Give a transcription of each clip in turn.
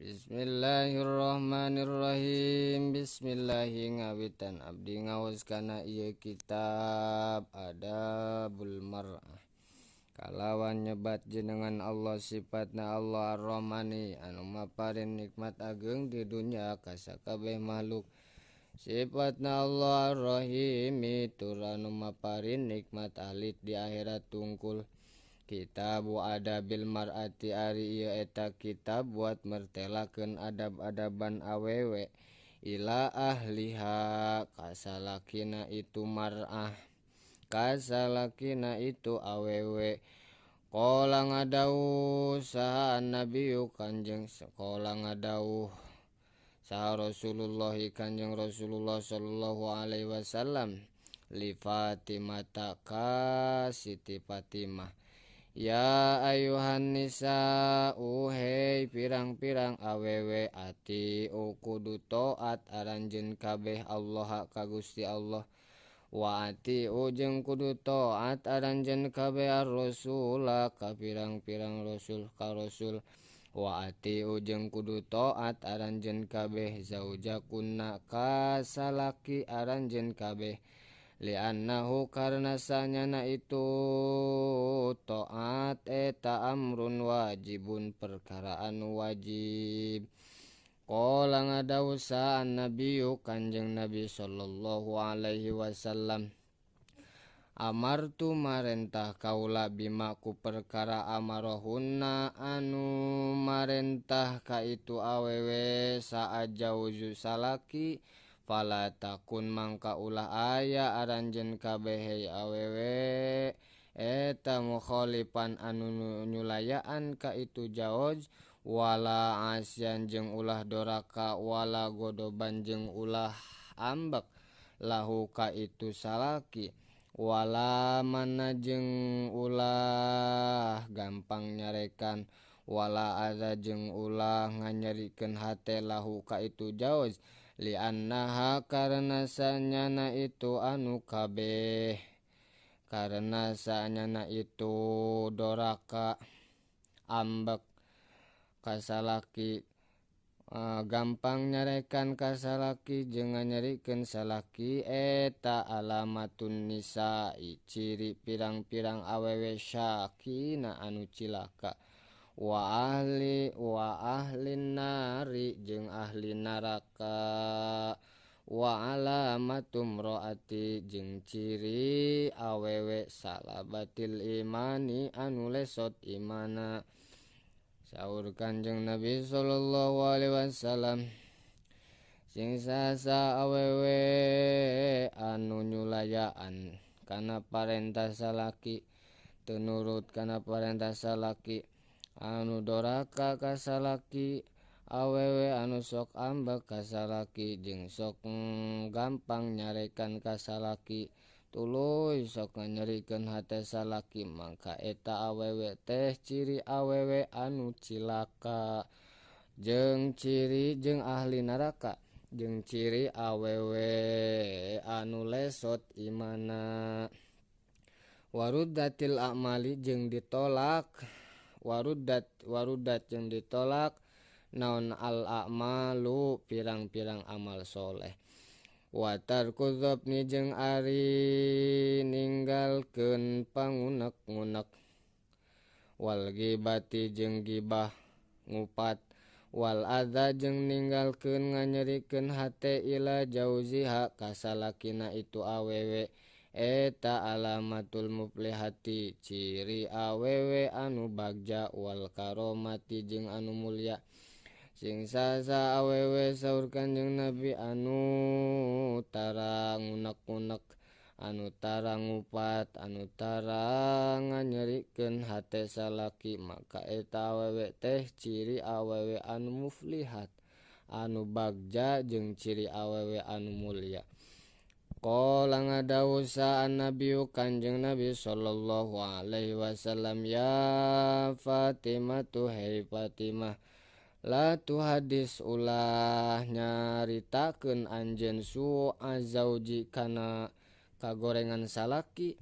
Bismillahirrahmanirrahim. Bismillahi ngawitan abdi ngaos kana ieu kitab Adabul Mar'ah. Kalawan nyebat jenengan Allah sifatna Allah Ar-Rahmani anu maparin nikmat ageng di dunya ka sakabeh makhluk. Sifatna Allah Ar-Rahimi tur anu maparin nikmat alit di akhirat tungkul. Kitabu Adabil Mar'ati ari ieu eta kitab buat mertelakeun adab-adaban awewe ila ahliha kasalakina itu mar'ah kasalakina itu awewe. Qala ngadawuh saha Nabiyu Kanjeng qala ngadawuh saha Rasulullah Kanjeng Rasulullah sallallahu alaihi wasallam li Fatimah ka Siti Fatimah. Ya ayuhan nisa uhei pirang-pirang awewe ati kudu taat aranjeun kabeh Allah ka Gusti Allah wa ati jeung kudu taat aranjeun kabeh ar-rasul ka pirang-pirang rasul ka rasul wa ati jeung kudu taat aranjeun kabeh zaujakunna ka salaki aranjeun kabeh li'annahu karna sanyana itu taat eta amrun wajibun perkaraan wajib. Qala ngadawuh sa Nabiyu Kanjeng Nabi sallallahu alaihi wasallam amartu marentah kaula bima ku perkara amarahunna anu marentah ka itu awewe saajauzu salaki fala takun mangka ulah aya aranjeun kabeh awewe eta mukhalifan anu nyulayaan ka itu jaoz wala asyan jeung ulah doraka wala godoban jeung ulah ambek lahu ka itu salaki wala mana jeung ulah gampang nyarekan wala ada jeung ulah nganyerikeun hate lahu ka itu jaoz li'annaha karena sanyana itu anu kabeh karena sanyana itu doraka ambek kasalaki gampang nyarekan kasalaki jeung nganyerikeun salaki eta alamatun nisa'i ciri pirang-pirang awewe syakina anu cilaka wa ahlin nari jeung ahli naraka wa alamatum ro'ati jeung ciri awewe salabatil imani anu lesot imana. Saur Kanjeng Nabi sallallahu alaihi wasallam sing sasa awewe anu nyulayaan kana parentah salaki teu nurut kana parentah salaki anu doraka ka salaki awewe anu sok ambek ka salaki jeung sok gampang nyarekan ka salaki tuluy sok nganyerikeun hate salaki mangka eta awewe teh ciri awewe anu cilaka jeung ciri jeung ahli neraka jeung ciri awewe anu lesot imana. Waruddatil a'mali jeung ditolak warudat jeung ditolak naon al a'malu pirang-pirang amal soleh wa tarku dzabni jeung ari ninggalkeun pangunek-ngunek wal ghibati jeung gibah ngupat wal adza jeung ninggalkeun nganyerikeun hate ila jauziha kasalakina itu awewe eta alamatul muflihati ciri awewe anu bagja wal karomati jeung anu mulia. Sing sasa awewe saur Kanjeng Nabi anu tara ngunek-ngunek anu tara ngupat anu tara nganyerikeun hate salaki maka eta awewe teh ciri awewe anu muflihat anu bagja jeung ciri awewe anu mulia. Qala ngadawuh sa Nabiyu Kanjeng Nabi sallallahu alaihi wasallam ya Fatimah hei Fatimah la tu hadis ulah nyaritakeun anjeun su'a zauji kana kagorengan salaki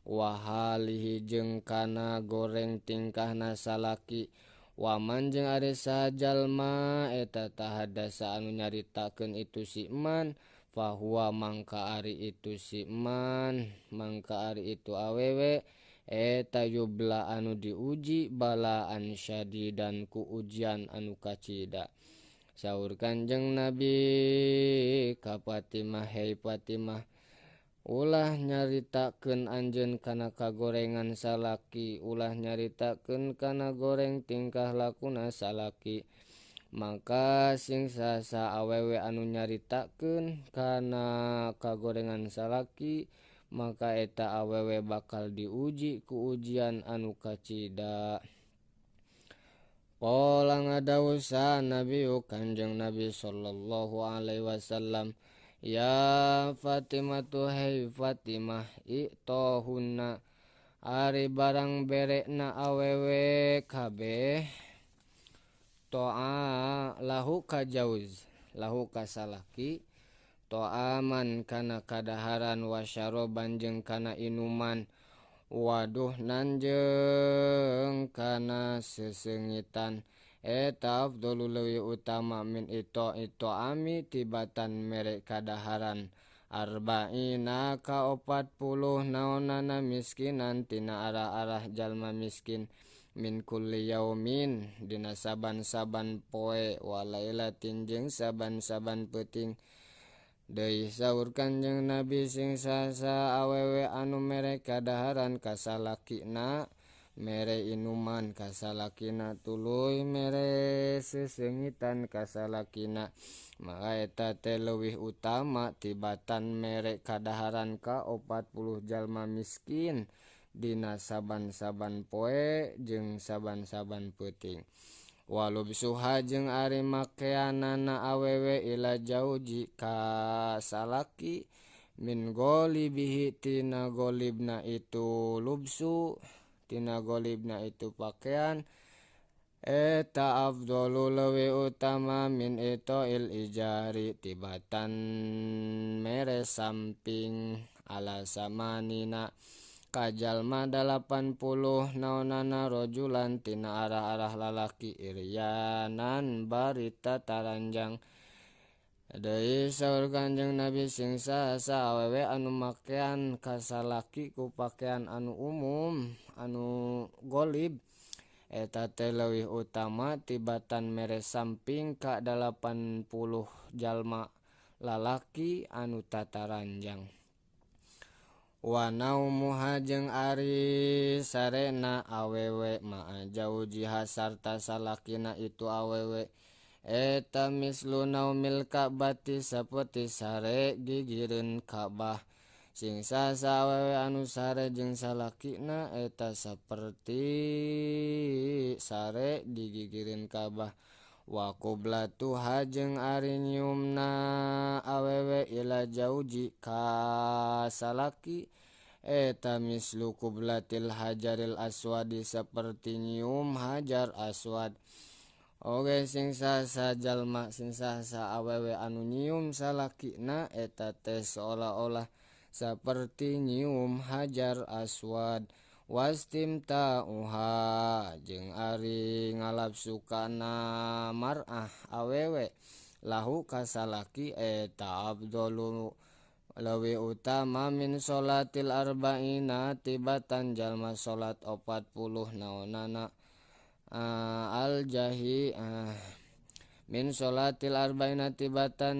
wahalihi jeung kana goreng tingkahna salaki Waman jeung ari sajalma eta tahadasa anu nyaritakeun itu si man fahuwa mangka ari itu si man mangka ari itu awewe eta yubla anu diuji balaan syadidan ku ujian anu kacida. Saur Kanjeng Nabi ka Fatimah, hei Fatimah, ulah nyaritakeun anjeun kana kagorengan salaki, ulah nyaritakeun kana goreng tingkah lakuna salaki. Maka sing sasa awewe anu nyaritakeun kana kagorengan salaki, maka eta awewe bakal diuji ku ujian anu kacida. Qala ngadawuh Nabi Kanjeng Nabi sallallahu alaihi wasallam, ya Fatimah hei Fatimah, itohunna ari barang berekna awewe kabeh to'a lahu kajauz lahu kasalaki to'aman kana kadaharan wasyaroban jeung kana inuman waduh nanjeng kana sesengitan eta afdalu leuwih utama min itu ami tibatan mere kadaharan arba'ina ka 40 naonana miskinan tina arah-arah jalma miskin min kulli yaumin dina saban-saban poe walailatin jeung saban-saban peuting. Deui saur Kanjeng Nabi sing sasa awewe anu mere kadaharan kasalakina mere inuman kasalakina tuluy mere sesengitan kasalakina maka eta teh leuwih utama tibatan mere kadaharan ka 40 jalma miskin dina saban-saban poe jeung saban-saban peuting. Walubsuha jeung ari makeanana awewe ila jauji ka salaki min golibihi tina golibna itu lubsu tina golibna itu pakaian eta afdalu leuwih utama min itoil ijari tibatan mere samping ala samanina kajalma 80 naonana rojulan tina arah-arah lalaki iryanan barita taranjang. Deui saur Kanjeng Nabi sing sasa awewe anu makean kasalaki ku pakean anu umum anu golib eta teh leuwih utama tibatan mere samping ka 80 jalma lalaki anu tataranjang. Wa naumuha jeung ari sarena awewe ma'a jauji hasarta salakina itu awewe eta mislu naumil ka'bati saperti sare gigireun Ka'bah. Sing sasa awewe anu sare jeung salakina eta saperti sare digigireun Ka'bah. Wa qiblatuha jeung ari nyiumna awewe ila jauji ka salaki eta mislu qiblatil hajaril aswadi saperti nyium hajar aswad. Oge sing sasa jalma sing sasa awewe anu nyium salakina eta teh seolah-olah saperti nyium hajar aswad. Wastimta'uha jeung ari ngalapsukana mar'ah awewe lahu kasalaki eta afdalu leuwih utama min sholatil arba'ina tibatan jalma salat 40 naonana al-jahi min sholatil arba'ina tibatan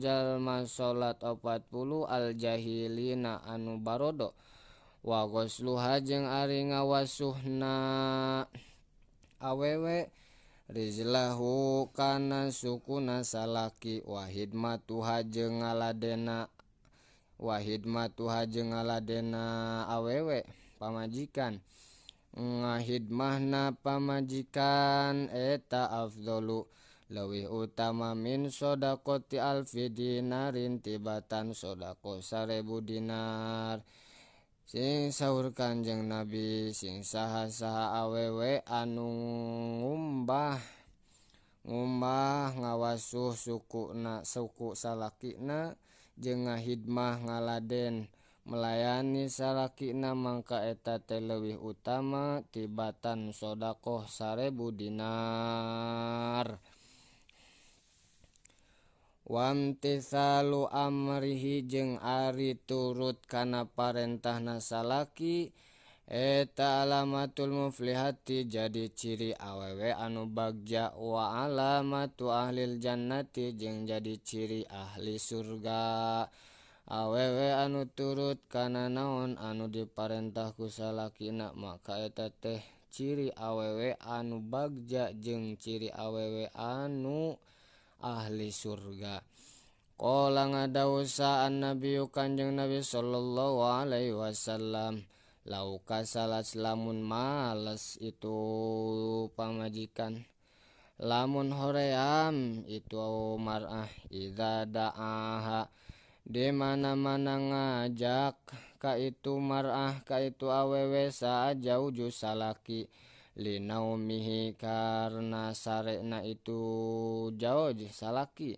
jalma salat 40 al-jahilina anu barodo. Wa ghusluha jeung ari ngawasuhna awewe rizlahu kana sukuna salaki wahidmatuha jeung ngaladena awewe pamajikan ngahidmahna pamajikan eta afdalu leuwih utama min sodaqoti alfi dinarin tibatan sodaqo 1000 dinar. Sing saur Kanjeng Nabi sing saha-saha awewe anu ngumbah ngawasuh suku salakina jeung ngahidmah ngaladen melayani salakina mangka eta teh leuwih utama tibatan sodaqoh 1000 dinar. Wamtithalu amrihi jeung ari turut kana parentahna salaki eta alamatul muflihati jadi ciri awewe anu bagja wa alamatu ahlil jannati jeung jadi ciri ahli surga. Awewe anu turut kana naon anu diparentah ku salakina maka eta teh ciri awewe anu bagja jeung ciri awewe anu ahli surga. Qala ngadawuh an-nabiyyu Kanjeng Nabi sallallahu alaihi wasallam, lauka salat lamun males itu pamajikan, lamun hoream itu mar'ah idza da'aha di mana-mana ngajak ka itu mar'ah ka itu awewe saajauju salaki linaumihi karna sarena itu jauj salaki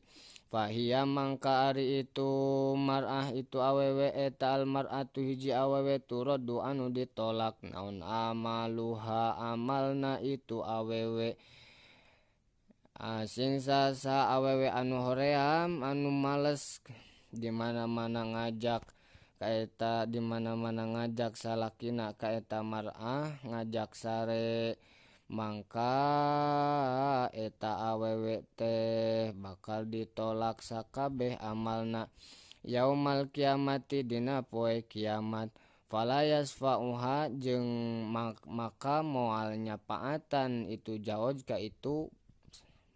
fahia mangka ari itu mar'ah itu awewe eta al mar'atu hiji awewe turoddu anu ditolak naon amaluha amalna itu awewe. Sing sasa awewe anu hoream anu males di mana-mana ngajak kaeta di mana-mana ngajak salakina kaeta mar'ah ngajak sare mangka eta awewe teh bakal ditolak sakabeh amalna yaumal kiamati dina poe kiamat. Fala yasfa'uha jeung maka moal nyapaatan itu jauj ka itu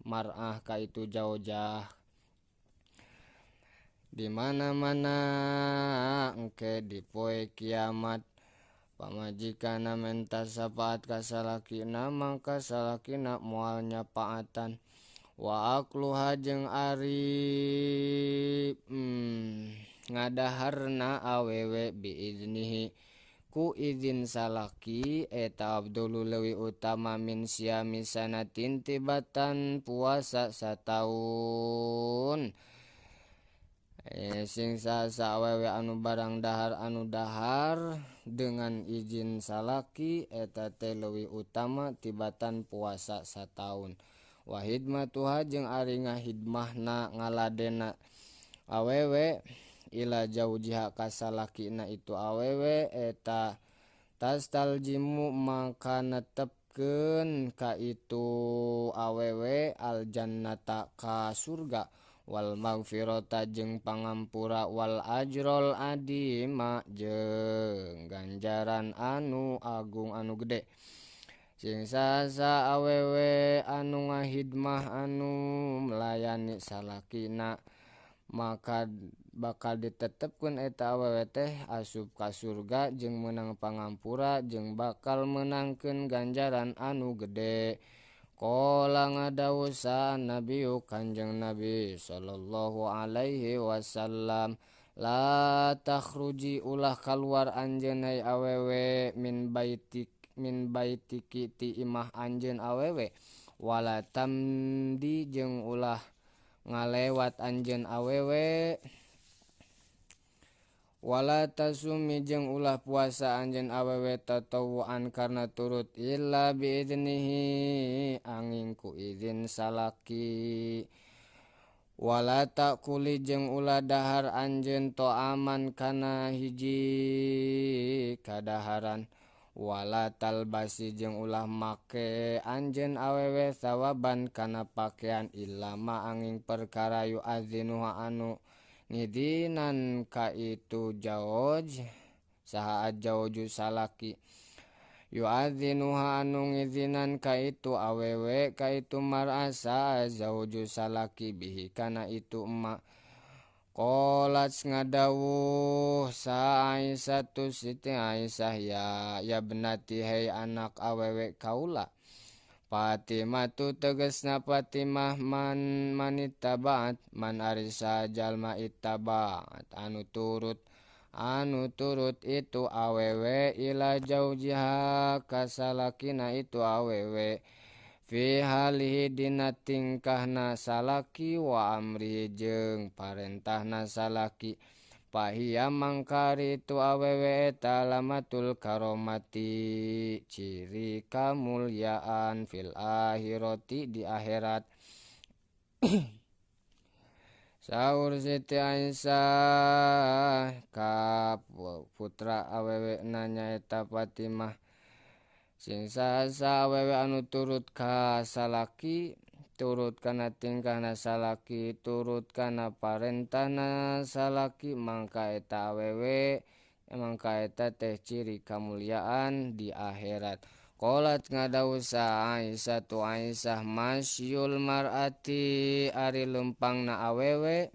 mar'ah ka itu jaujah di mana-mana engke di poe kiamat. Pamajikana menta syafaat ka salakina mangka salakina moal nyapaatan. Wa akluha jeung ari ngadaharna awewe biiznihi ku izin salaki eta abdulu leuwih utama min syami sanatin tibatan puasa sataun. Sing sasa awewe anu barang anu dahar dengan izin salaki eta teh leuwih utama tibatan puasa sataun. Wa hidmatuha jeung ari ngahidmahna ngaladena awewe ila jaujiha ka salakina itu awewe eta tastaljimu maka netepkeun ka itu awewe al jannata ka surga wal maghfirata jeung pangampura wal ajrol adima jeung ganjaran anu agung anu gede. Sing sasa awewe anu ngahidmah anu melayani salakina maka bakal ditetepkeun eta awewe teh asup ka surga jeung meunang pangampura jeung bakal menangkeun ganjaran anu gede. Qala ngadawuh an-nabiyyu Kanjeng Nabi sallallahu alaihi wasallam, la takhruji ulah kaluar anjeun hai awewe min baitiki ti imah anjeun awewe wala tamdi jeung ulah ngalewat anjeun awewe wala tasumi jeung ulah puasa anjeun awewe tatawuan karna turut illa biiznihi angin ku izin salaki. Wala takuli jeung ulah dahar anjeun to aman kana hiji kadaharan. Wala talbasi jeung ulah make anjeun awewe sawaban kana pakean illa ma angin perkara yu azinuha anu ngidinan ka itu jauj saha jauju salaki yu'adzinuha anu ngizinan ka itu awewe ka itu mar'asa zauju salaki bihi kana itu emak. Qolat ngadawuh sa Aisyah tu Siti Aisyah ya benati hei anak awewe kaula Fatimah tu tegasna Fatimah man ittabaat man arisa jalma ittabaat anu turut itu awewe ila jaujiha kasalakina itu awewe fi halihi dina tingkahna salaki wa amri jeung parentahna salaki Fahia mangkari itu awewe eta lamatul karomati ciri kamulyaan fil akhirati di akhirat. Saur Siti Aisyah ka putra awewe nanya eta Fatimah sing sasa awewe anu turut ka salaki turut kana tingkahna salaki turut kana parentahna salaki mangka eta awewe mangka eta teh ciri kamulyaan di akhirat. Qolat ngadawusa Aisyah tu Aisyah masyul mar'ati ari lempangna awewe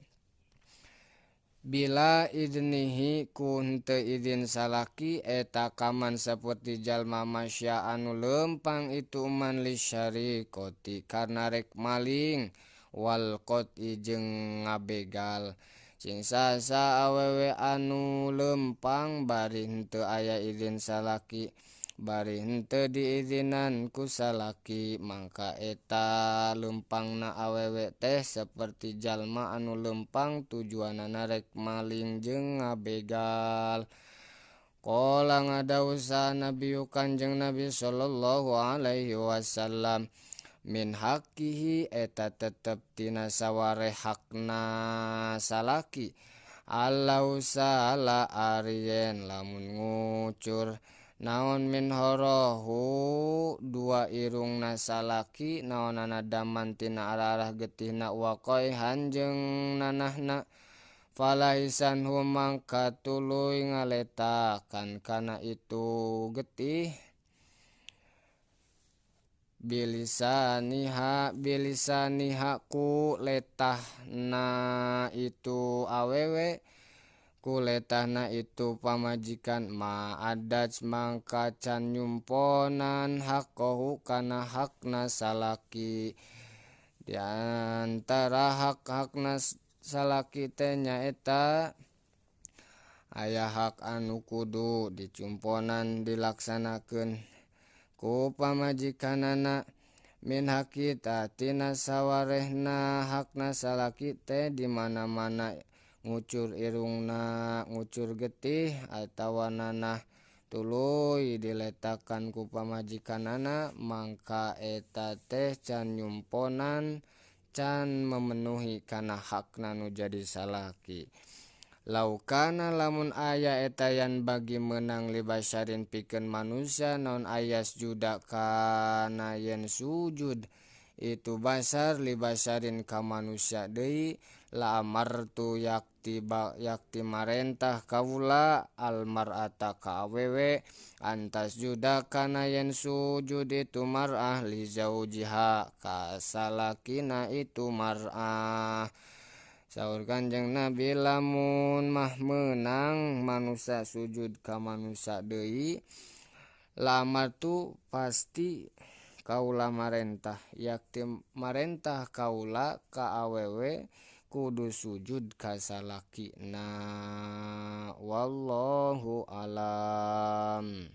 bila idnihi ku henteu idin salaki eta kaman saperti jalma masya anu lempang itu man li syariqati karna rek maling wal qoti jeung ngabegal. Sing sasa awewe anu lempang bari henteu aya idin salaki bari henteu diizinan ku salaki mangka eta lempangna awewe teh saperti jalma anu lempang tujuanna rek maling jeung ngabegal. Qala ngadawusa Nabi Kanjeng Nabi sallallahu alaihi wasallam min hakihi eta tetep tina saware hakna salaki allau sala arien lamun ngucur naon min horohu dua irungna salaki naonana daman tina arah-arah getihna waqoi hanjeng nanahna falaisan humangka tuluy ngaletakan kana itu getih bilisaniha ku letahna itu awewe kuletahna itu pamajikan ma adat mangka can nyumponan hakohu kana hakna salaki diantara hak-hakna salaki teh nyaeta aya hak anu kudu dicumponan dilaksanakeun ku pamajikanana min hakita tina sawarehna hakna salaki teh di mana-mana ngucur irungna ngucur getih atawa nanah tuluy diletakkan ku pamajikanana mangka eta teh can nyumponan can memenuhi kana hakna nu jadi salaki. Laukana lamun aya etayan bagi menang libasyarin pikeun manusia naon ayas juda kana yen sujud itu basar libasyarin ka manusia deui la amartu yakti marentah kaula almar'ata ka awewe antas juda kana yen sujud itu mar'ah li zaujiha ka salakina itu mar'ah. Saur Kanjeng Nabi lamun mah menang manusia sujud ka manusia deui lamar tu pasti kaula marentah yakti marentah kaula ka awewe kudu sujud ka salakina wallahu alam.